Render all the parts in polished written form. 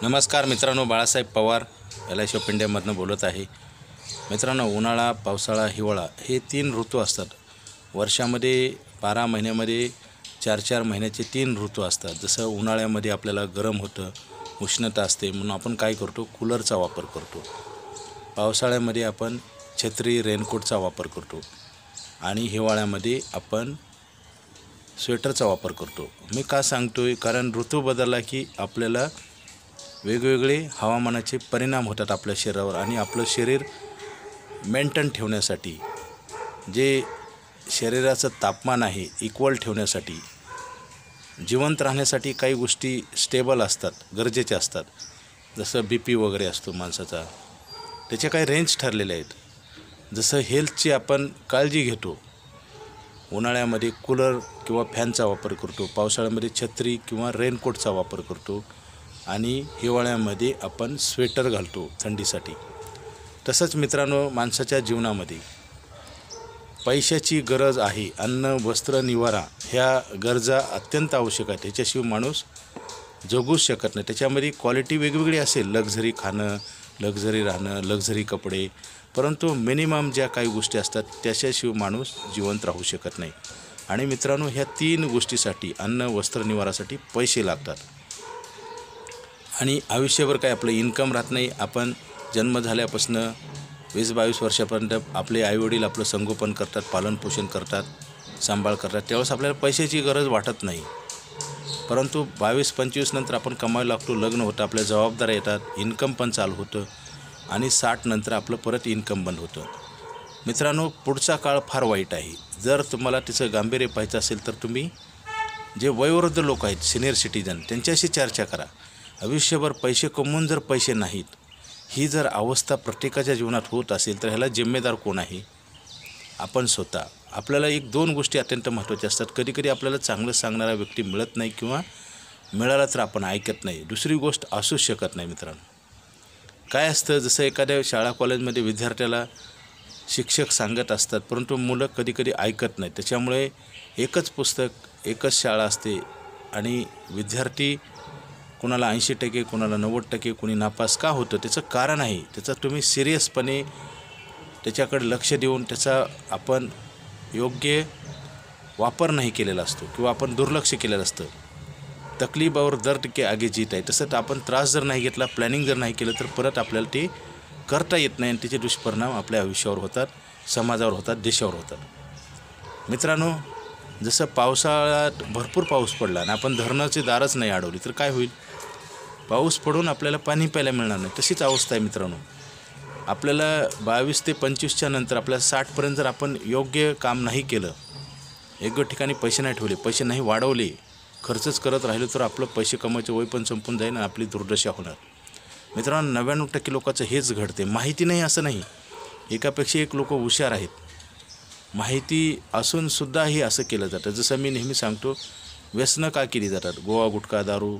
नमस्कार मित्रांनो, Balasaheb Pawar LIC of इंडियामधून बोलत आहे। मित्रांनो, उन्हाळा, पावसाळा, हिवाळा हे 3 ऋतू असतात। वर्षामध्ये 12 महिन्यामध्ये 4-4 महिन्याचे 3 ऋतू असतात। जसं उन्हाळ्यामध्ये आपल्याला गरम होतं, उष्णता असते, म्हणून आपण काय करतो, कूलरचा वापर करतो। पावसाळ्यामध्ये आपण छत्री, रेनकोटचा वापर करतो आणि हिवाळ्यामध्ये आपण स्वेटरचा वापर करतो। मी का सांगतोय, कारण ऋतू बदलला की आपल्याला वेगवेगळे हवामानाचे परिणाम होतात आपल्या शरीरावर आणि आपलं शरीर मेंटेन ठेवण्यासाठी, जे शरीराचं तापमान आहे इक्वल ठेवण्यासाठी, जिवंत राहण्यासाठी काही गोष्टी स्टेबल असतात, गरजेच्या असतात। जसं BP वगैरे असतो माणसाचा, त्याचे काही रेंज ठरलेले आहेत। जसं हेल्थची आपण काळजी घेतो, उन्हाळ्यामध्ये कूलर किंवा फॅनचा वापर करतो, पावसाळ्यामध्ये छत्री किंवा रेनकोटचा वापर करतो आणि हिवाळ्यामध्ये आपण स्वेटर घालतो थंडीसाठी। तसंच मित्रांनो, माणसाच्या जीवनामध्ये पैशाची गरज आहे। अन्न, वस्त्र, निवारा ह्या गरजा अत्यंत आवश्यक आहेत। त्याच्याशिवाय माणूस जगूच शकत नाही। त्याच्यामध्ये क्वालिटी वेगवेगळी असेल, लक्झरी खाणं, लक्झरी राहणं, लक्झरी कपडे, परंतु मिनिमम ज्या काही गोष्टी असतात त्याच्याशिवाय माणूस जिवंत राहू शकत नाही। आणि मित्रांनो, ह्या 3 गोष्टीसाठी, अन्न, वस्त्र, निवारासाठी पैसे लागतात। आणि आयुष्यभर काय आपलं इन्कम राहत नाही। आपण जन्म झाल्यापासून 20-22 वर्षापर्यंत आपले आईवडील आपलं संगोपन करतात, पालनपोषण करतात, सांभाळ करतात, त्यावेळेस आपल्याला पैशाची गरज वाटत नाही। परंतु 22-25 नंतर आपण कमायला लागतो, लग्न होतं, आपल्या जबाबदाऱ्या येतात, इन्कम पण चालू होतं आणि 60 नंतर आपलं परत इन्कम बंद होतं। मित्रांनो, पुढचा काळ फार वाईट आहे। जर तुम्हाला तिचं गांभीर्य पाहायचं असेल तर तुम्ही जे वयोवृद्ध लोक आहेत, सिनियर सिटीजन, त्यांच्याशी चर्चा करा। आयुष्यभर पैसे कमवून जर पैसे नाहीत, ही जर अवस्था प्रत्येकाच्या जीवनात होत असेल तर ह्याला जिम्मेदार कोण आहे? आपण स्वतः। आपल्याला 1-2 गोष्टी अत्यंत महत्त्वाच्या असतात। कधीकधी आपल्याला चांगलं सांगणारा व्यक्ती मिळत नाही किंवा मिळाला तर आपण ऐकत नाही। दुसरी गोष्ट असूच शकत नाही। मित्रांनो, काय असतं, जसं एखाद्या शाळा कॉलेजमध्ये विद्यार्थ्याला शिक्षक सांगत असतात, परंतु मुलं कधीकधी ऐकत नाहीत। त्याच्यामुळे एकच पुस्तक, एकच शाळा असते आणि विद्यार्थी कोणाला 80%, कोणाला 90%, कोणी नापास का होतं, त्याचं कारण आहे, त्याचं तुम्ही सिरियसपणे त्याच्याकडे लक्ष देऊन त्याचा आपण योग्य वापर नाही केलेला असतो किंवा आपण दुर्लक्ष केलेलं असतं। तकलीफ और दर्द के आगे जीत आहे। तसंच आपण त्रास जर नाही घेतला, प्लॅनिंग जर नाही केलं तर परत आपल्याला ते करता येत नाही आणि त्याचे दुष्परिणाम आपल्या आयुष्यावर होतात, समाजावर होतात, देशावर होतात। मित्रांनो, जसं पावसाळ्यात भरपूर पाऊस पडला आणि आपण धरणाची दारच नाही अडवली तर काय होईल? पाऊस पडून आपल्याला पाणी प्यायला मिळणार नाही। तशीच अवस्था आहे मित्रांनो। आपल्याला 22 ते 25च्या नंतर आपल्याला 60पर्यंत जर आपण योग्य काम नाही केलं, योग्य ठिकाणी पैसे नाही ठेवले, पैसे नाही वाढवले, खर्चच करत राहिलो तर आपलं पैसे कमवायचे वय पण संपून जाईल आणि आपली दुर्दशा होणार। मित्रांनो, 99% लोकांचं हेच घडते। माहिती नाही असं नाही, एकापेक्षा एक लोक हुशार आहेत। माहिती असूनसुद्धा हे असं केलं जातं। जसं मी नेहमी सांगतो, व्यसनं का केली जातात? गोवा, गुटखा, दारू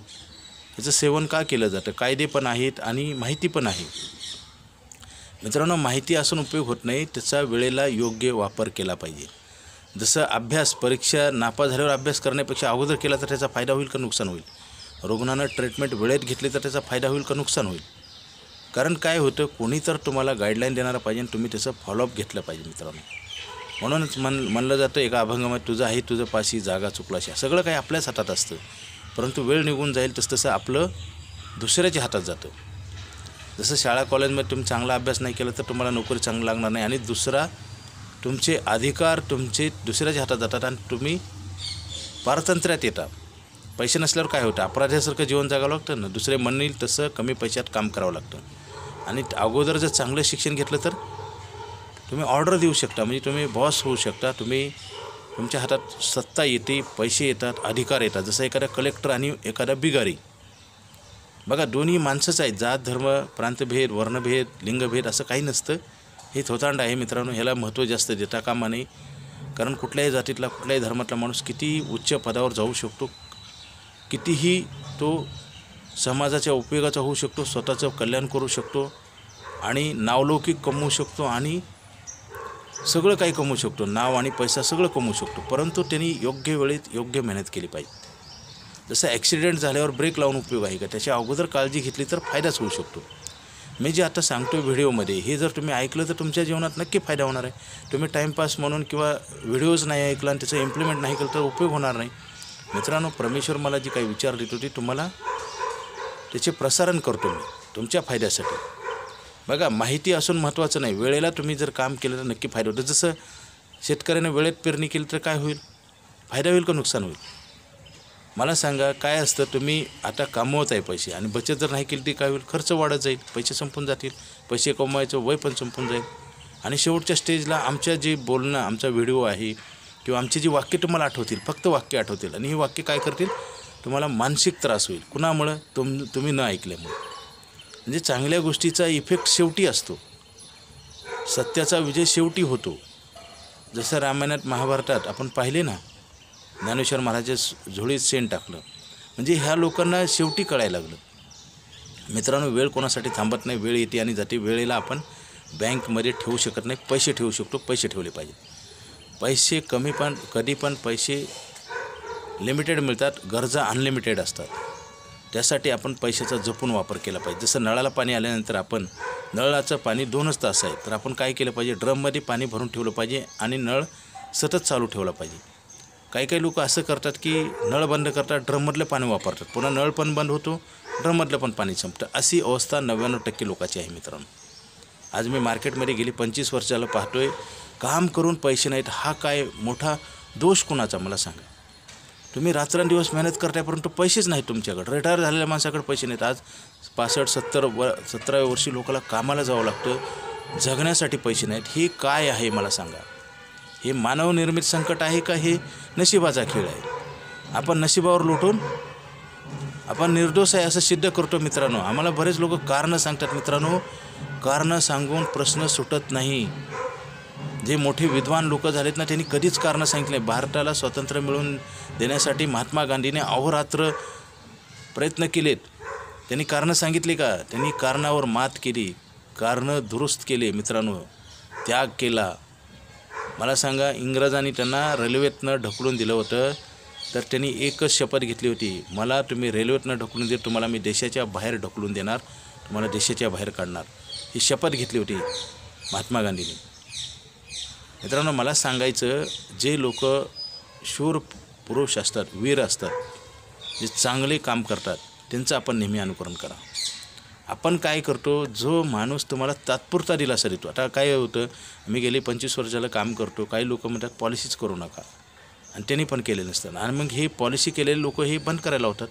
याचं सेवन का केलं जातं? कायदे पण आहेत आणि माहिती पण आहे। मित्रांनो, माहिती असून उपयोग होत नाही, त्याचा वेळेला योग्य वापर केला पाहिजे। जसं अभ्यास, परीक्षा नापास झाल्यावर अभ्यास करण्यापेक्षा अगोदर केला तर त्याचा फायदा होईल का नुकसान होईल? रुग्णानं ट्रीटमेंट वेळेत घेतली तर त्याचा फायदा होईल का नुकसान होईल? कारण काय होतं, कोणी तर तुम्हाला गाईडलाईन देणारा पाहिजे आणि तुम्ही त्याचं फॉलोअप घेतलं पाहिजे मित्रांनो। म्हणूनच म्हणलं जातं एका अभंगामध्ये, तुझं आहे तुझं पाशी, जागा चुकलाशी। सगळं काही आपल्याच हातात असतं, परंतु वेळ निघून जाईल तसं आपलं दुसऱ्याच्या हातात जातं। जसं शाळा कॉलेजमध्ये तुम्ही चांगला अभ्यास नाही केला तर तुम्हाला नोकरी चांगली लागणार नाही आणि दुसरा तुमचे अधिकार तुमचे दुसऱ्याच्या हातात जातात आणि तुम्ही पारतंत्र्यात येता। पैसे नसल्यावर काय होतं, अपराध्यासारखं जीवन जगावं लागतं ना। दुसरे म्हणतील तसं कमी पैशात काम करावं लागतं आणि अगोदर जर चांगलं शिक्षण घेतलं तर तुम्ही ऑर्डर देऊ शकता, म्हणजे तुम्ही बॉस होऊ शकता। तुमच्या हातात सत्ता येते, पैसे येतात, अधिकार येतात। जसं एखादा कलेक्टर आणि एखादा बिगारी, बघा दोन्ही माणसंच आहेत। जात, धर्म, प्रांतभेद, वर्णभेद, लिंगभेद असं काही नसतं। हे थोतांड आहे मित्रांनो, ह्याला महत्त्व जास्त देता कामा नये। कारण कुठल्याही जातीतला, कुठल्याही धर्मातला माणूस किती उच्च पदावर जाऊ शकतो, कितीही तो समाजाच्या उपयोगाचा होऊ शकतो, स्वतःचं कल्याण करू शकतो आणि नावलौकिक कमवू शकतो आणि सगळं काही कमवू शकतो, नाव आणि पैसा सगळं कमवू शकतो, परंतु त्यांनी योग्य वेळेत योग्य मेहनत केली पाहिजे। जसं ॲक्सिडेंट झाल्यावर ब्रेक लावून उपयोग आहे का? त्याच्या अगोदर काळजी घेतली तर फायदाच होऊ शकतो. मी जे आता सांगतो व्हिडिओमध्ये हे जर तुम्ही ऐकलं तर तुमच्या जीवनात नक्की फायदा होणार आहे. तुम्ही टाईमपास म्हणून किंवा व्हिडिओज नाही ऐकला आणि त्याचं इम्प्लिमेंट नाही केलं तर उपयोग होणार नाही. मित्रांनो, परमेश्वर मला जी काही विचार देत होती तुम्हाला त्याचे प्रसारण करतो मी तुमच्या फायद्यासाठी. बघा, माहिती असून महत्त्वाचं नाही, वेळेला तुम्ही जर काम केलं तर नक्की फायदा होतो. जसं शेतकऱ्याने वेळेत पेरणी केली तर काय होईल? फायदा होईल का नुकसान होईल? मला सांगा. काय असतं, तुम्ही आता कमवत आहे पैसे आणि बचत जर नाही केली ती काय होईल? खर्च वाढत जाईल, पैसे संपून जातील, पैसे कमवायचं वय पण संपून जाईल. आणि शेवटच्या स्टेजला आमच्या जे बोलणं, आमचा व्हिडिओ आहे किंवा आमची जी वाक्य तुम्हाला आठवतील, फक्त वाक्य आठवतील आणि ही वाक्य काय करतील? तुम्हाला मानसिक त्रास होईल. कुणामुळं? तुम्ही न ऐकल्यामुळे. म्हणजे चांगल्या गोष्टीचा इफेक्ट शेवटी असतो, सत्याचा विजय शेवटी होतो. जसं रामायणात महाभारतात आपण पाहिले ना, ज्ञानेश्वर महाराजाच्या झोळीत शेण टाकलं, म्हणजे ह्या लोकांना शेवटी कळायला लागलं. मित्रांनो, वेळ कोणासाठी थांबत नाही, वेळ येते आणि जाते. वेळेला आपण बँकमध्ये ठेवू शकत नाही, पैसे ठेवू शकतो, पैसे ठेवले पाहिजे. पैसे कधी पण पैसे लिमिटेड मिळतात, गरजा अनलिमिटेड असतात. त्यासाठी आपण पैशाचा जपून वापर केला पाहिजे. जसं नळाला पाणी आल्यानंतर आपण नळाचं पाणी 2च तास आहे तर आपण काय केलं पाहिजे? ड्रममध्ये पाणी भरून ठेवलं पाहिजे आणि नळ सतत चालू ठेवला पाहिजे. काही लोक असं करतात की नळ बंद करतात, ड्रममधलं पाणी वापरतात, पुन्हा नळ पण बंद होतो, ड्रममधलं पण पाणी संपतं. अशी अवस्था 99% लोकांची आहे. मित्रांनो, आज मी मार्केटमध्ये गेली 25 वर्षाला पाहतोय, काम करून पैसे नाहीत. हा काय मोठा दोष कुणाचा मला सांगा? तुम्ही रात्रंदिवस मेहनत करताय परंतु पैसेच नाहीत तुमच्याकडे. रिटायर झालेल्या माणसाकडे पैसे नाहीत. आज 65-70 वर्षी लोकांना कामाला जावं लागतं, जगण्यासाठी पैसे नाहीत. हे काय आहे मला सांगा? हे मानवनिर्मित संकट आहे का हे नशिबाचा खेळ आहे? आपण नशिबावर लुटून आपण निर्दोष आहे असं सिद्ध करतो. मित्रांनो, आम्हाला बरेच लोक कारणं सांगतात. मित्रांनो, कारणं सांगून प्रश्न सुटत नाही. जे मोठे विद्वान लोक झालेत ना, त्यांनी कधीच कारणं सांगितले. भारताला स्वातंत्र्य मिळवून देण्यासाठी महात्मा गांधीने अहोरात्र प्रयत्न केलेत. त्यांनी कारणं सांगितली का? त्यांनी कारणावर मात केली, कारणं दुरुस्त केले. मित्रांनो, त्याग केला. मला सांगा, इंग्रजांनी त्यांना रेल्वेतनं ढकलून दिलं होतं तर त्यांनी एकच शपथ घेतली होती, मला तुम्ही रेल्वेतनं ढकलून दे, तुम्हाला मी देशाच्या बाहेर ढकलून देणार, तुम्हाला देशाच्या बाहेर काढणार. ही शपथ घेतली होती महात्मा गांधींनी. मित्रांनो, मला सांगायचं, जे लोक शूर पुरुष असतात, वीर असतात, जे चांगले काम करतात, त्यांचं आपण नेहमी अनुकरण करा. आपण काय करतो? जो माणूस तुम्हाला तात्पुरता दिलासा देतो. आता काय होतं, मी गेले 25 वर्षाला काम करतो, काही लोक म्हणतात पॉलिसीच करू नका, आणि त्यांनी पण केले नसतं. आणि मग हे पॉलिसी केलेले लोक हे बंद करायला होतात.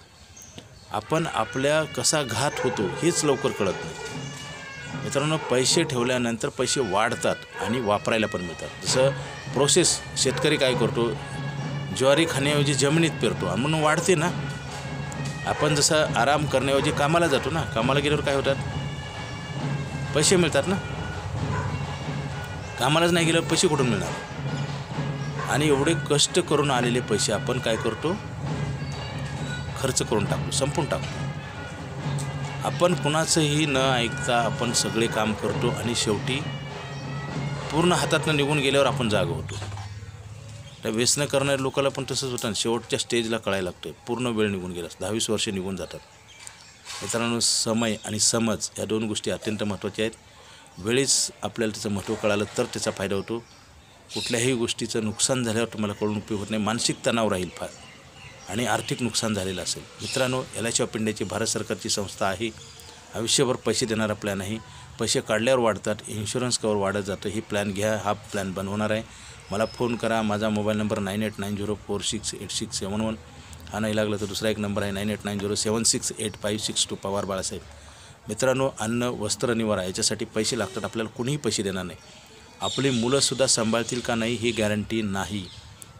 आपण आपल्या कसा घात होतो हेच लवकर कळत नाही. मित्रांनो, पैसे ठेवल्यानंतर पैसे वाढतात आणि वापरायला पण मिळतात. जसं प्रोसेस शेतकरी काय करतो, ज्वारी खाण्याऐवजी जमिनीत पेरतो आणि म्हणून वाढते ना. आपण जसं आराम करण्याऐवजी कामाला जातो ना, कामाला गेल्यावर काय होतात? पैसे मिळतात ना. कामालाच नाही गेल्यावर पैसे कुठून मिळणार? आणि एवढे कष्ट करून आलेले पैसे आपण काय करतो? खर्च करून टाकतो, संपून टाकतो. आपण कुणाचंही न ऐकता आपण सगळे काम करतो आणि शेवटी पूर्ण हातातनं निघून गेल्यावर आपण जाग होतो. त्या व्यसनं करणाऱ्या लोकांना पण तसंच होतं. शेवटच्या स्टेजला कळायला लागतं, पूर्ण वेळ निघून गेला, 10-20 वर्षे निघून जातात. मित्रांनो, समय आणि समज या 2 गोष्टी अत्यंत महत्त्वाच्या आहेत. वेळीच आपल्याला त्याचं महत्त्व कळालं तर त्याचा फायदा होतो. कुठल्याही गोष्टीचं नुकसान झाल्यावर तुम्हाला कळून उपयोग होत नाही. मानसिक तणाव राहील फार आणि आर्थिक नुकसान झालेलं असेल. मित्रांनो, LIC ऑफ इंडियाची भारत सरकारची संस्था आहे. आयुष्यभर पैसे देणारा प्लॅन आहे. पैसे काढल्यावर वाढतात, इन्शुरन्स कवर वाढत जातं. ही प्लॅन घ्या, हा प्लॅन बनवणार आहे. मला फोन करा. माझा मोबाईल नंबर 9890468671. हा नाही लागला तर दुसरा एक नंबर आहे 9890768562. पवार बाळासाहेब. मित्रांनो, अन्न, वस्त्र, निवारा याच्यासाठी पैसे लागतात. आपल्याला कुणीही पैसे देणार नाही. आपली मुलंसुद्धा सांभाळतील का नाही ही गॅरंटी नाही.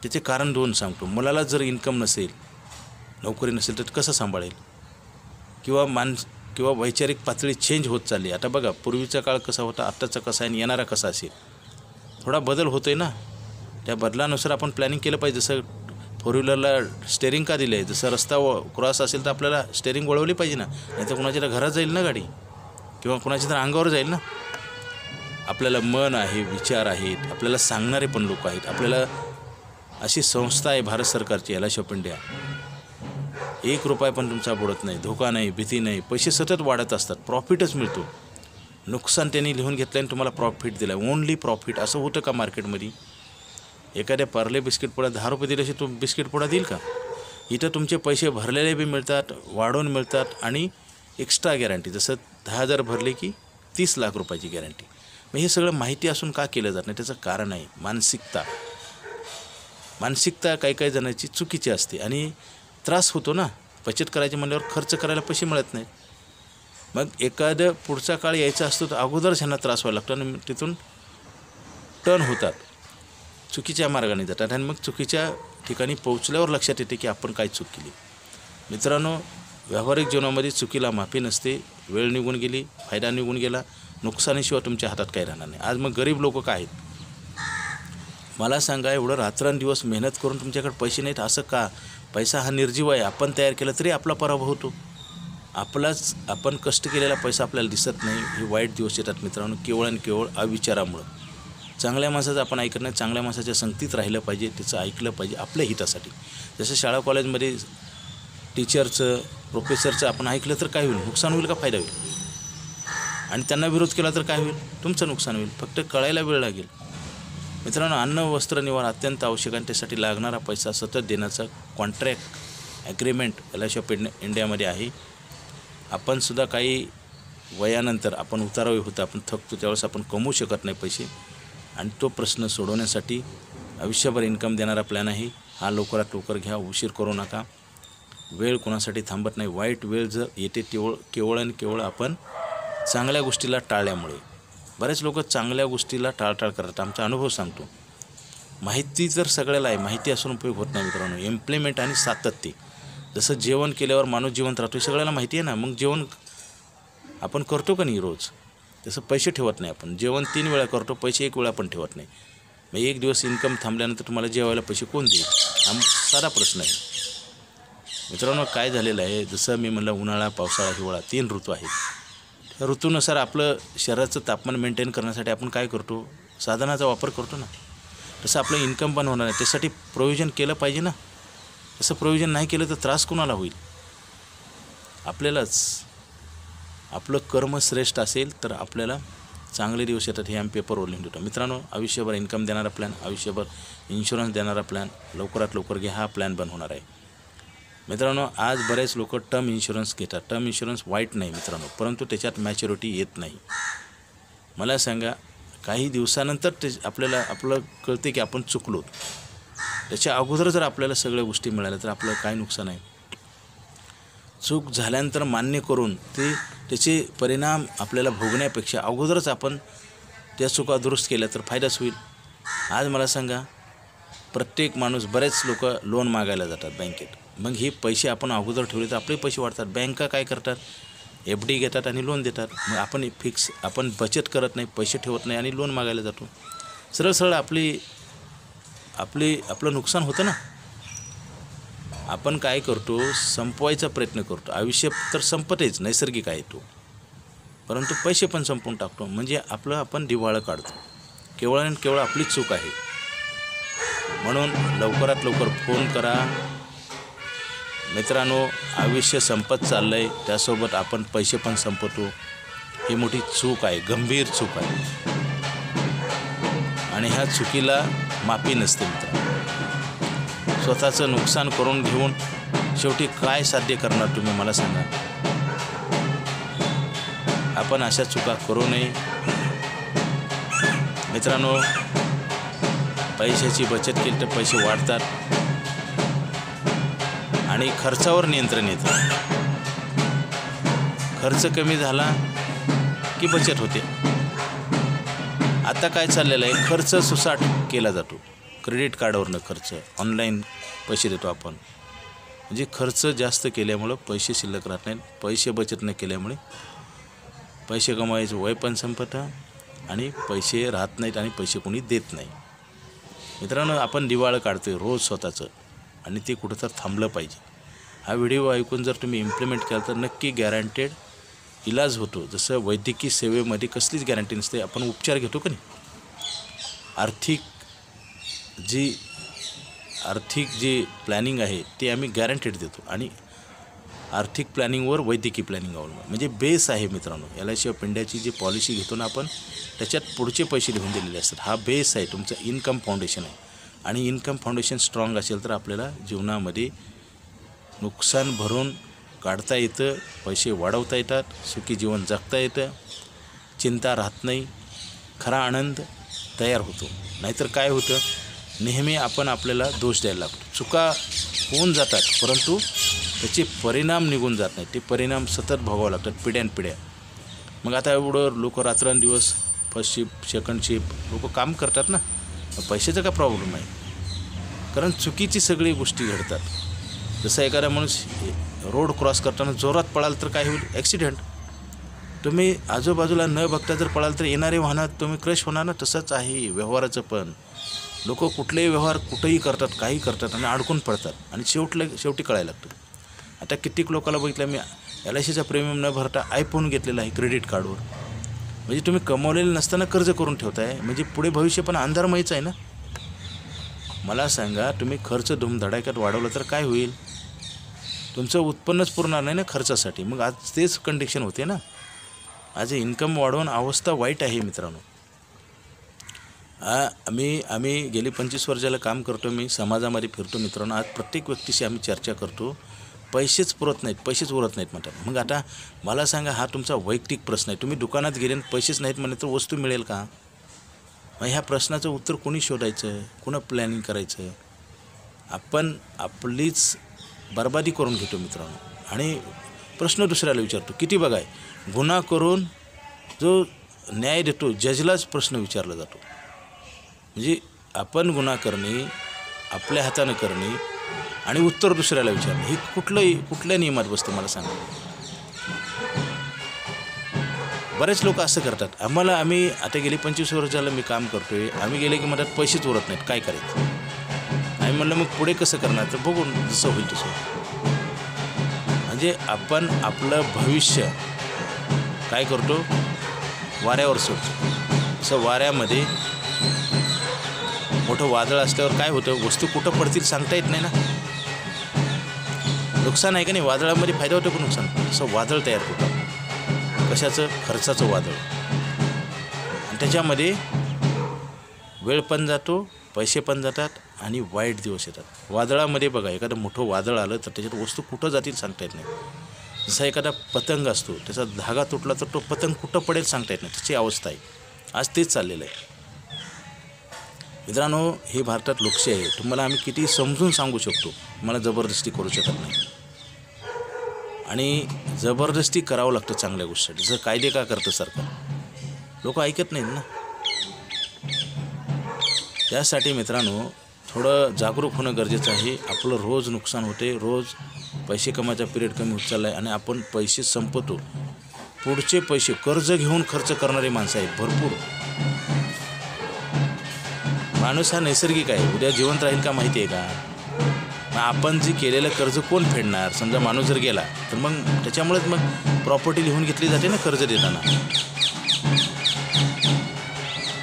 त्याचे कारण 2 सांगतो. मुलाला जर इन्कम नसेल, नोकरी नसेल तर कसं सांभाळेल? किंवा वैचारिक पातळी चेंज होत चालली. आता बघा, पूर्वीचा काळ कसा होता, आत्ताचा कसा आहे आणि येणारा कसा असेल. थोडा बदल होतो आहे ना. त्या बदलानुसार आपण प्लॅनिंग केलं पाहिजे. जसं 4 व्हीलरला स्टेअरिंग का दिलं आहे, जसं रस्ता क्रॉस असेल तर आपल्याला स्टेअरिंग वळवली पाहिजे ना. नाही तर कुणाच्या घरात जाईल ना गाडी, किंवा कुणाच्या तर अंगावर जाईल ना. आपल्याला मन आहे, विचार आहेत, आपल्याला सांगणारे पण लोक आहेत. आपल्याला अशी संस्था आहे भारत सरकारची LIC ऑफ इंडिया. 1 रुपया पण तुमचा बुडत नाही, धोका नाही, भीती नाही, पैसे सतत वाढत असतात, प्रॉफिटच मिळतो. नुकसान त्यांनी लिहून घेतलं आणि तुम्हाला प्रॉफिट दिलं, ओनली प्रॉफिट. असं होतं का मार्केटमध्ये? एखाद्या पार्ले बिस्किट पुडा 10 रुपये दिल्याशी तो बिस्किट पुडा देईल का? इथं तुमचे पैसे भरलेले बी मिळतात, वाढवून मिळतात आणि एक्स्ट्रा गॅरंटी. जसं 10,000 भरले की 30 लाख रुपयाची गॅरंटी. मग हे सगळं माहिती असून का केलं जात नाही? त्याचं कारण आहे मानसिकता काही जणांची चुकीची असते आणि त्रास होतो ना. बचत करायची म्हणल्यावर खर्च करायला पैसे मिळत नाहीत. मग एखादं पुढचा काळ यायचा असतो तर अगोदरच ह्यांना त्रास व्हायला लागतो आणि तिथून टर्न होतात, चुकीच्या मार्गाने जातात आणि मग चुकीच्या ठिकाणी पोहोचल्यावर लक्षात येते की आपण काय चूक केली. मित्रांनो, व्यावहारिक जीवनामध्ये चुकीला माफी नसते. वेळ निघून गेली, फायदा निघून गेला, नुकसानीशिवाय तुमच्या हातात काही राहणार नाही. आज मग गरीब लोक काय आहेत मला सांगा? एवढं रात्रंदिवस मेहनत करून तुमच्याकडे पैसे नाहीत, असं का? पैसा हा निर्जीव आहे, आपण तयार केला तरी आपला पराभव होतो. आपण कष्ट केलेला पैसा आपल्याला दिसत नाही. हे वाईट दिवस येतात मित्रांनो, केवळ आणि केवळ अविचारामुळं. चांगल्या माणसाचं आपण ऐकत नाही, चांगल्या माणसाच्या संगतीत राहिलं पाहिजे, त्याचं ऐकलं पाहिजे आपल्या हितासाठी. जसं शाळा कॉलेजमध्ये टीचरचं, प्रोफेसरचं आपण ऐकलं तर काय होईल? नुकसान होईल का फायदा होईल? आणि त्यांना विरोध केला तर काय होईल? तुमचं नुकसान होईल. फक्त कळायला वेळ लागेल. मित्रांनो, अन्न, वस्त्र, निवारा अत्यंत आवश्यक आणि त्यासाठी लागणारा पैसा सतत देण्याचा कॉन्ट्रॅक्ट ॲग्रीमेंट LIC इंडियामध्ये आहे. आपण सुद्धा काही वयानंतर आपण उतारावे होतं, आपण थकतो, त्यावेळेस आपण कमवू शकत नाही पैसे आणि तो प्रश्न सोडवण्यासाठी आयुष्यभर इन्कम देणारा प्लॅन आहे. हा लवकरात लवकर घ्या, उशीर करू नका. वेळ कोणासाठी थांबत नाही. वाईट वेळ जर येते केवळ आणि केवळ आपण चांगल्या गोष्टीला टाळल्यामुळे. बरेच लोक चांगल्या गोष्टीला टाळटाळ करतात. आमचा अनुभव सांगतो. माहिती तर सगळ्याला आहे, माहिती असून उपयोग होत नाही मित्रांनो. इम्प्लिमेंट आणि सातत्य. जसं जेवण केल्यावर माणूस जिवंत राहतो, हे सगळ्याला माहिती आहे ना. मग जेवण आपण करतो का नाही रोज? तसं पैसे ठेवत नाही आपण. जेवण 3 वेळा करतो, पैसे 1 वेळा पण ठेवत नाही. मग 1 दिवस इन्कम थांबल्यानंतर तुम्हाला जेवायला पैसे कोण देईल? हा साधा प्रश्न आहे मित्रांनो. काय झालेलं आहे, जसं मी म्हणलं उन्हाळा, पावसाळा, हिवाळा 3 ऋतू आहेत. त्या ऋतूनुसार आपलं शरीराचं तापमान मेंटेन करण्यासाठी आपण काय करतो? साधनाचा वापर करतो ना. तसं आपलं इन्कम पण होणार आहे, त्यासाठी प्रोव्हिजन केलं पाहिजे ना. तसं प्रोव्हिजन नाही केलं तर त्रास कोणाला होईल? आपल्यालाच. आपलं कर्म श्रेष्ठ असेल तर आपल्याला चांगले दिवस येतात, हे आम्ही पेपरवर लिहून देतो. मित्रांनो, आयुष्यभर इन्कम देणारा प्लॅन, आयुष्यभर इन्शुरन्स देणारा प्लॅन लवकरात लवकर घ्या. हा प्लॅन बन होणार आहे मित्रांनो. आज बरेच लोक टर्म इन्शुरन्स घेतात. टर्म इन्शुरन्स वाईट नाही मित्रांनो, परंतु त्याच्यात मॅच्युरिटी येत नाही. मला सांगा, काही दिवसानंतर ते आपलं कळते की आपण चुकलो. त्याच्या अगोदर जर आपल्याला सगळ्या गोष्टी मिळाल्या तर आपलं काय नुकसान आहे? चूक झाल्यानंतर मान्य करून त्याचे परिणाम आपल्याला भोगण्यापेक्षा अगोदरच आपण त्या चुका दुरुस्त केल्या तर फायदाच होईल. आज मला सांगा, प्रत्येक माणूस, बरेच लोक लोन मागायला जातात बँकेत. मग हे पैसे आपण अगोदर ठेवले तर आपले पैसे वाढतात. बँका काय करतात? FD घेतात आणि लोन देतात. मग आपण बचत करत नाही, पैसे ठेवत नाही आणि लोन मागायला जातो. सरळ आपलं नुकसान होतं ना. आपण काय करतो? संपवायचा प्रयत्न करतो. आयुष्य तर संपतेच, नैसर्गिक आहे तो, परंतु पैसे पण संपवून टाकतो. म्हणजे आपण दिवाळं काढतो. केवळ आणि केवळ आपलीच चूक आहे. म्हणून लवकरात लवकर फोन करा मित्रांनो. आयुष्य संपत चाललं आहे, त्यासोबत आपण पैसे पण संपवतो. ही मोठी चूक आहे, गंभीर चूक आहे आणि ह्या चुकीला माफी नसते मित्रांनो. स्वतःचं नुकसान करून घेऊन शेवटी काय साध्य करणार तुम्ही मला सांगा. आपण अशा चुका करू नये मित्रांनो. पैशाची बचत केली तर पैसे वाढतात आणि खर्चावर नियंत्रण येतं. खर्च कमी झाला की बचत होते. आता काय चाललेलं आहे? खर्च सुसाट केला जातो. क्रेडिट कार्डवरनं खर्च, ऑनलाईन पैसे देतो आपण. म्हणजे खर्च जास्त केल्यामुळं पैसे शिल्लक राहत नाहीत. पैसे बचत न केल्यामुळे पैसे कमवायचं वय पण संपतं आणि पैसे राहत नाहीत आणि पैसे कोणी देत नाही. मित्रांनो, आपण दिवाळं काढतोय रोज स्वतःचं आणि ते कुठं तर थांबलं पाहिजे. हा व्हिडिओ ऐकून जर तुम्ही इम्प्लिमेंट केला तर नक्की गॅरंटेड इलाज होतो. जसं वैद्यकीय सेवेमध्ये कसलीच गॅरंटी नसते. आपण उपचार घेतो का नाही, आर्थिक जी प्लॅनिंग आहे ते आम्ही गॅरंटेड देतो आणि आर्थिक प्लॅनिंगवर वैद्यकीय प्लॅनिंग अवलंबून. म्हणजे बेस आहे मित्रांनो. LIC ऑफ इंडियाची जी पॉलिसी घेतो ना आपण, त्याच्यात पुढचे पैसे लिहून दिलेले असतात. हा बेस आहे, तुमचं इन्कम फाउंडेशन आहे. आणि इन्कम फाउंडेशन स्ट्रॉंग असेल तर आपल्याला जीवनामध्ये नुकसान भरून काढता येतं, पैसे वाढवता येतात, सुखी जीवन जगता येतं, चिंता राहत नाही, खरा आनंद तयार होतो. नाहीतर काय होतं, नेहमी आपण आपल्याला दोष द्यायला लागतो. चुका होऊन जातात परंतु त्याचे परिणाम निघून जात नाही. ते परिणाम सतत भोगावं लागतात पिढ्यानपिढ्या. मग आता एवढं लोक रात्रंदिवस फर्स्ट शिफ्ट सेकंड शिफ्ट लोक काम करतात ना, पैशाचा काय प्रॉब्लेम नाही, कारण चुकीची सगळी गोष्टी घडतात. जसं एखादा माणूस रोड क्रॉस करताना जोरात पळाल तर काय होईल, ॲक्सिडेंट. तुम्ही आजूबाजूला न बघता जर पळाल तर येणारे वाहनात तुम्ही क्रश होणार ना. तसंच आहे व्यवहाराचं पण. लोक कुठलेही व्यवहार कुठंही करतात, काही करतात आणि अडकून पडतात आणि शेवटी कळायला लागतं. आता कित्येक लोकांना बघितलं मी, LICचा प्रीमियम न भरता आयफोन घेतलेला आहे क्रेडिट कार्डवर. म्हणजे तुम्ही कमवलेलं नसताना कर्ज करून ठेवताय, म्हणजे पुढे भविष्य पण अंधारमयच आहे ना. मला सांगा, तुम्ही खर्च धुमधडाक्यात वाढवलं तर काय होईल, तुमचं उत्पन्नच पुरणार नाही ना खर्चासाठी. मग आज तेच कंडिशन होते ना. आज इन्कम वाढवून अवस्था वाईट आहे मित्रांनो. आम्ही गेली 25 वर्षाला काम करतो, मी समाजामध्ये फिरतो मित्रांनो. आज प्रत्येक व्यक्तीशी आम्ही चर्चा करतो, पैसेच पुरत नाहीत, पैसेच उरत नाहीत म्हणतात. मग आता मला सांगा, हा तुमचा वैयक्तिक प्रश्न आहे. तुम्ही दुकानात गेले आणि पैसेच नाहीत म्हणे तर वस्तू मिळेल का? मग ह्या प्रश्नाचं उत्तर कोणी शोधायचं, कोणं प्लॅनिंग करायचं? आपण आपलीच बर्बादी करून घेतो मित्रांनो. आणि प्रश्न दुसऱ्याला विचारतो. किती बघाय, गुन्हा करून जो न्याय देतो जजलाच प्रश्न विचारला जातो. म्हणजे आपण गुन्हा करणे, आपल्या हातानं करणे आणि उत्तर दुसऱ्याला विचारणे, हे कुठल्या नियमात बसतं मला सांगा. बरेच लोक असं करतात. आम्ही आता गेली 25 वर्ष झालं मी काम करतो आहे, आम्ही गेले की म्हणतात पैसेच उरत नाहीत, काय करायचं? आम्ही म्हणलं मग पुढे कसं करणार, तर बघून जसं होईल तसं. म्हणजे आपण आपलं भविष्य काय करतो, वाऱ्यावर सोडतो. असं वाऱ्यामध्ये मोठं वादळ असल्यावर काय होतं, वस्तू कुठं पडतील सांगता येत नाही ना. नुकसान आहे का नाही, वादळामध्ये फायदा होतो का नुकसान? असं वादळ तयार होतं. कशाचं? खर्चाचं वादळ. आणि त्याच्यामध्ये वेळ पण जातो, पैसे पण जातात आणि वाईट दिवस येतात. वादळामध्ये बघा, एखादं मोठं वादळ आलं तर त्याच्यात वस्तू कुठं जातील सांगता येत नाही. जसा एखादा पतंग असतो, त्याचा धागा तुटला तर तो पतंग कुठं पडेल सांगता येत नाही. त्याची अवस्था आहे. आज तेच चाललेलं आहे मित्रांनो. हे भारतात लोकशाही आहे. तुम्हाला आम्ही किती समजून सांगू शकतो, मला जबरदस्ती करू शकत नाही. आणि जबरदस्ती करावं लागतं चांगल्या गोष्टीसाठी. जसं कायदे का करतं सरकार, लोक ऐकत नाहीत ना. त्यासाठी मित्रांनो थोडं जागरूक होणं गरजेचं आहे. आपलं रोज नुकसान होते, रोज पैसे कमायचा पिरियड कमी होत चालला आहे आणि आपण पैसे संपवतो. पुढचे पैसे कर्ज घेऊन खर्च करणारे माणसं आहेत भरपूर. माणूस हा नैसर्गिक आहे, उद्या जिवंत राहील का माहिती आहे का? मग आपण जे केलेलं कर्ज कोण फेडणार? समजा माणूस जर गेला तर मग त्याच्यामुळेच मग प्रॉपर्टी लिहून घेतली जाते ना कर्ज देताना.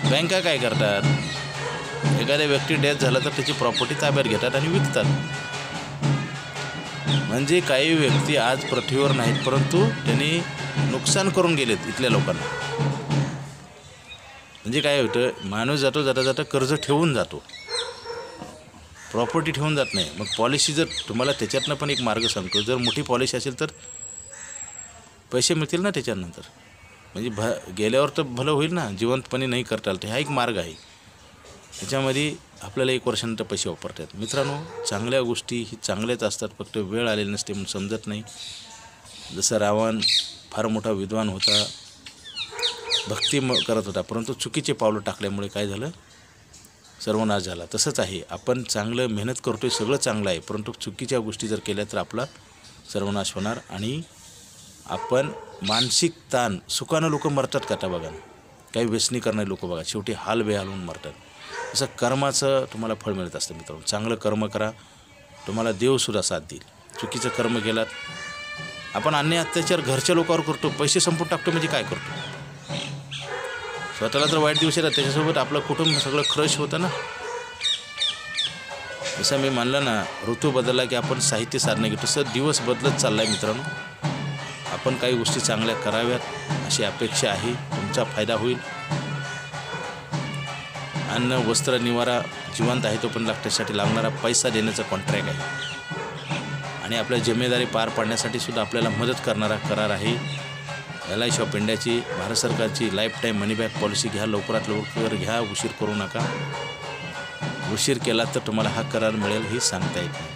बँका काय करतात, एखाद्या व्यक्ती डेथ झाला तर त्याची प्रॉपर्टी ताब्यात घेतात आणि विकतात. म्हणजे काही व्यक्ती आज पृथ्वीवर नाहीत परंतु त्यांनी नुकसान करून गेलेत इथल्या लोकांना. म्हणजे काय होतं, माणूस जाता जाता कर्ज ठेवून जातो, प्रॉपर्टी ठेवून जात नाही. मग पॉलिसी जर तुम्हाला त्याच्यातनं पण एक मार्ग सांगतो, जर मोठी पॉलिसी असेल तर पैसे मिळतील ना त्याच्यानंतर. म्हणजे गेल्यावर तर भलं होईल ना, जिवंतपणे नाही करता आलं तर हा एक मार्ग आहे. त्याच्यामध्ये आपल्याला 1 वर्षानंतर पैसे वापरतात. मित्रांनो चांगल्या गोष्टी ही चांगल्याच असतात, फक्त वेळ आलेली नसते म्हणून समजत नाही. जसं रावण फार मोठा विद्वान होता, भक्ती करत होता, परंतु चुकीचे पावलं टाकल्यामुळे काय झालं, सर्वनाश झाला. तसंच आहे, आपण चांगलं मेहनत करतोय, सगळं चांगलं आहे, परंतु चुकीच्या गोष्टी जर केल्या तर आपला सर्वनाश होणार. आणि आपण मानसिक ताण, सुखानं लोक मरतात का? आता बघा, काही व्यसनी करणारे लोक बघा शेवटी हाल बेहाल होऊन मरतात. असं कर्माचं तुम्हाला फळ मिळत असतं मित्रांनो. चांगलं कर्म करा, तुम्हाला देवसुद्धा साथ देईल. चुकीचं कर्म केलात, आपण अन्याय अत्याचार घरच्या लोकांवर करतो, पैसे संपून टाकतो, म्हणजे काय करतो? स्वतःला तर वाईट दिवस येतात, त्याच्यासोबत आपलं कुटुंब सगळं क्रश होतं ना. जसं मी म्हणलं ना, ऋतू बदलला की आपण साहित्य साधनं घेतो, तसं दिवस बदलत चालला आहे मित्रांनो. आपण काही गोष्टी चांगल्या कराव्यात अशी अपेक्षा आहे. तुमचा फायदा होईल. अन्न, वस्त्र, निवारा जिवंत आहे तो पण त्यासाठी लागणारा पैसा देण्याचा कॉन्ट्रॅक्ट आहे आणि आपल्या जिम्मेदारी पार पाडण्यासाठी सुद्धा आपल्याला मदत करणारा करार आहे. LIC ऑफ इंडियाची, भारत सरकारची लाईफ टाईम मनी बॅक पॉलिसी घ्या. लवकरात लवकर घ्या, उशीर करू नका. उशीर केला तर तुम्हाला हा करार मिळेल हे सांगता येत नाही.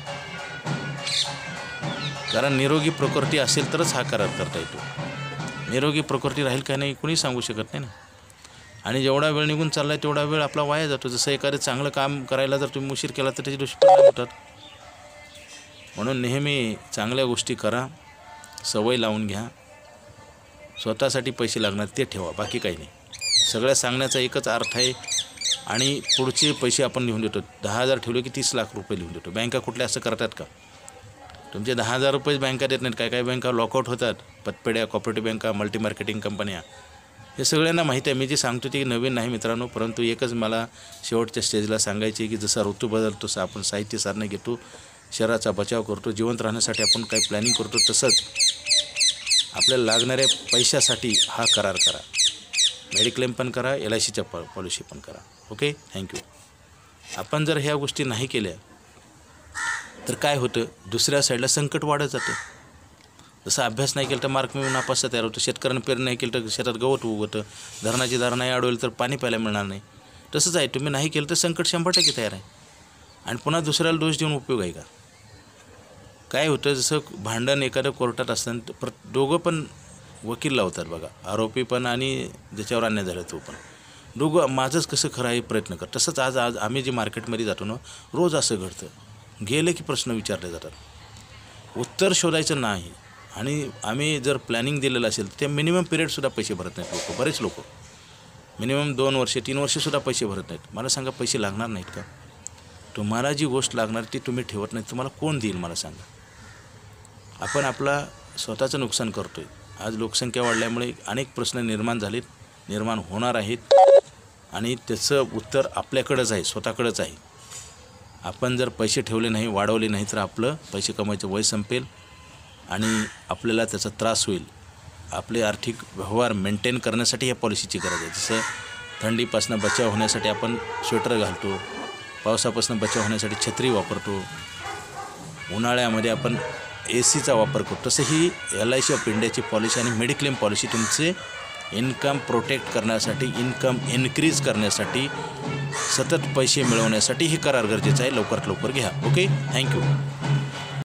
कारण निरोगी प्रकृती असेल तरच हा करार करता येतो. निरोगी प्रकृती राहील का नाही कुणी सांगू शकत नाही ना. आणि जेवढा वेळ निघून चालला आहे तेवढा वेळ आपला वाया जातो. जसं एखादं चांगलं काम करायला जर तुम्ही उशीर केला तर त्याचे दुष्परिणाम होतात. म्हणून नेहमी चांगल्या गोष्टी करा, सवय लावून घ्या. स्वतःसाठी पैसे लागणार ते ठेवा, बाकी काही नाही. सगळ्या सांगण्याचा एकच अर्थ आहे. आणि पुढचे पैसे आपण लिहून देतो. 10,000 ठेवले की 30 लाख रुपये लिहून देतो. बँका कुठल्या असं करतात का? तुमचे 10,000 रुपये बँका देत नाहीत. काही बँका लॉकआउट होतात. पतपेढ्या, कॉपरेटिव्ह बँका, मल्टी मार्केटिंग कंपन्या, हे सगळ्यांना माहिती आहे. मी जे सांगतो ते नवीन नाही मित्रांनो. परंतु एकच मला शेवटच्या स्टेजला सांगायचे आहे की जसा ऋतू बदलतो तसं आपण साहित्य साधनं घेतो, शरीराचा बचाव करतो, जिवंत राहण्यासाठी आपण काही प्लॅनिंग करतो, तसंच आपल्याला लागणाऱ्या पैशासाठी हा करार करा. मेडिक्लेम पण करा, LICच्या पॉलिसी पण करा. Okay, thank you. आपण जर ह्या गोष्टी नाही केल्या तर काय होतं, दुसऱ्या साईडला संकट वाढत जातं. जसं अभ्यास नाही केलं तर मार्क मिळून नापास तयार होतं. शेतकऱ्यानं पेरणी नाही केलं तर शेतात गवत उगवतं. धरणाची धार नाही अडवली तर पाणी प्यायला मिळणार नाही. तसंच आहे, तुम्ही नाही केलं तर संकट 100% तयार आहे. आणि पुन्हा दुसऱ्याला दोष देऊन उपयोग आहे का? काय होतं, जसं भांडण एखादं कोर्टात असताना दोघं पण वकील लावतात बघा, आरोपी पण आणि ज्याच्यावर अन्याय झाला तो पण. दोघं माझंच कसं खरं आहे प्रयत्न कर. तसंच आज आम्ही जे मार्केटमध्ये जातो ना, रोज असं घडतं. गेले की प्रश्न विचारले जातात, उत्तर शोधायचं नाही. आणि आम्ही जर प्लॅनिंग दिलेलं असेल तर ते मिनिमम पिरियडसुद्धा पैसे भरत नाहीत लोक. बरेच लोक मिनिमम 2 वर्षे 3 वर्षेसुद्धा पैसे भरत नाहीत. मला सांगा, पैसे लागणार नाहीत का? तुम्हाला जी गोष्ट लागणार ती तुम्ही ठेवत नाही, तुम्हाला कोण देईल मला सांगा? आपण आपला स्वतःचं नुकसान करतो आहे. आज लोकसंख्या वाढल्यामुळे अनेक प्रश्न निर्माण होणार आहेत आणि त्याचं उत्तर आपल्याकडंच आहे, स्वतःकडंच आहे. आपण जर पैसे ठेवले नाही, वाढवले नाही तर आपलं पैसे कमवायचं वय संपेल आणि आपल्याला त्याचा त्रास होईल. आपले आर्थिक व्यवहार मेंटेन करण्यासाठी या पॉलिसीची गरज आहे. जसं थंडीपासून बचाव होण्यासाठी आपण स्वेटर घालतो, पावसापासून बचाव होण्यासाठी छत्री वापरतो, उन्हाळ्यामध्ये आपण ACचा वापर करतो. तसं ही LIC ऑफ इंडियाची पॉलिसी आणि मेडिक्लेम पॉलिसी तुमचे इन्कम प्रोटेक्ट करण्यासाठी, इन्कम इन्क्रीज करण्यासाठी, सतत पैसे मिळवण्यासाठी हे करार गरजेचं आहे. लवकरात लवकर घ्या. Okay, thank you.